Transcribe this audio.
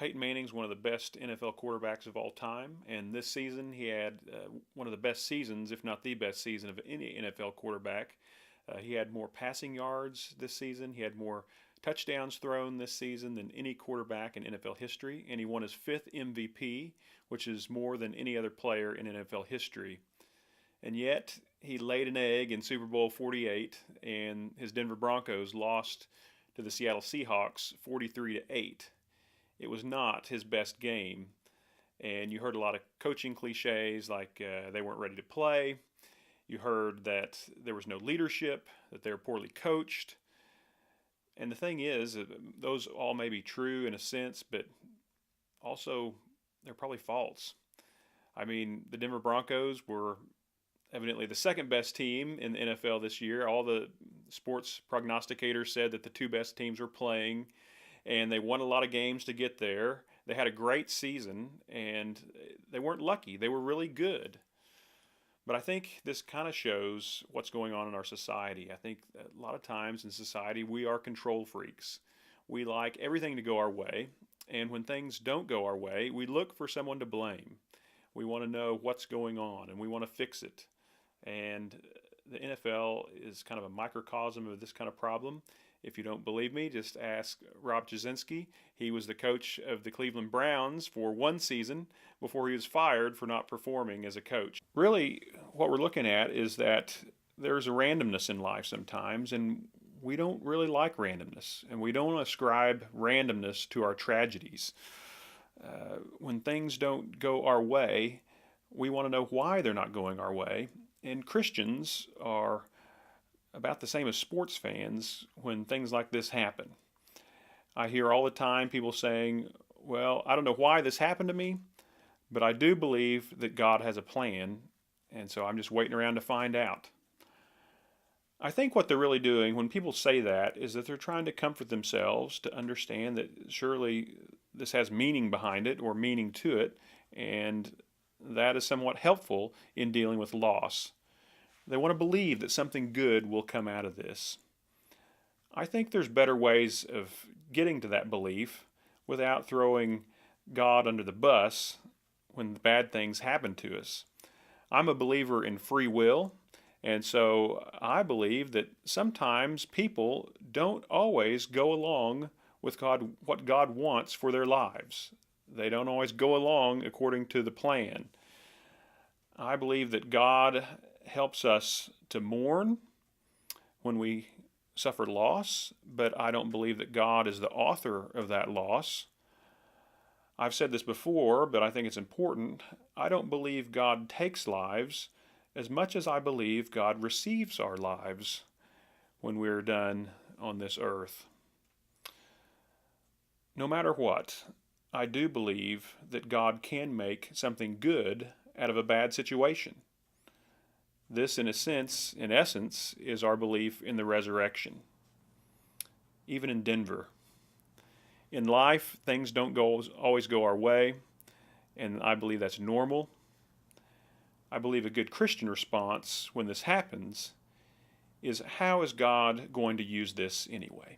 Peyton Manning's one of the best NFL quarterbacks of all time, and this season he had one of the best seasons, if not the best season of any NFL quarterback. He had more passing yards this season. He had more touchdowns thrown this season than any quarterback in NFL history, and he won his 5th MVP, which is more than any other player in NFL history. And yet, he laid an egg in Super Bowl 48, and his Denver Broncos lost to the Seattle Seahawks 43-8. It was not his best game, and you heard a lot of coaching cliches like they weren't ready to play. You heard that there was no leadership, that they were poorly coached. And the thing is, those all may be true in a sense, but also they're probably false. I mean, the Denver Broncos were evidently the second best team in the NFL this year. All the sports prognosticators said that the 2 best teams were playing, and they won a lot of games to get there. They had a great season, and they weren't lucky. They were really good. But I think this kind of shows what's going on in our society. I think a lot of times in society we are control freaks. We like everything to go our way, and when things don't go our way, we look for someone to blame. We want to know what's going on, and we want to fix it. And the NFL is kind of a microcosm of this kind of problem. If you don't believe me, just ask Rob Jasinski. He was the coach of the Cleveland Browns for 1 season before he was fired for not performing as a coach. Really, what we're looking at is that there's a randomness in life sometimes, and we don't really like randomness, and we don't ascribe randomness to our tragedies. When things don't go our way, we want to know why they're not going our way, and Christians are about the same as sports fans when things like this happen. I hear all the time people saying, well, I don't know why this happened to me, but I do believe that God has a plan, and so I'm just waiting around to find out. I think what they're really doing when people say that is that they're trying to comfort themselves to understand that surely this has meaning behind it or meaning to it, and that is somewhat helpful in dealing with loss. They want to believe that something good will come out of this. I think there's better ways of getting to that belief without throwing God under the bus when bad things happen to us. I'm a believer in free will, and so I believe that sometimes people don't always go along with what God wants for their lives. They don't always go along according to the plan. I believe that God helps us to mourn when we suffer loss, but I don't believe that God is the author of that loss. I've said this before, but I think it's important. I don't believe God takes lives as much as I believe God receives our lives when we're done on this earth. No matter what, I do believe that God can make something good out of a bad situation. This, in essence, is our belief in the resurrection. Even in Denver. In life, things don't always go our way, and I believe that's normal. I believe a good Christian response when this happens is, how is God going to use this anyway?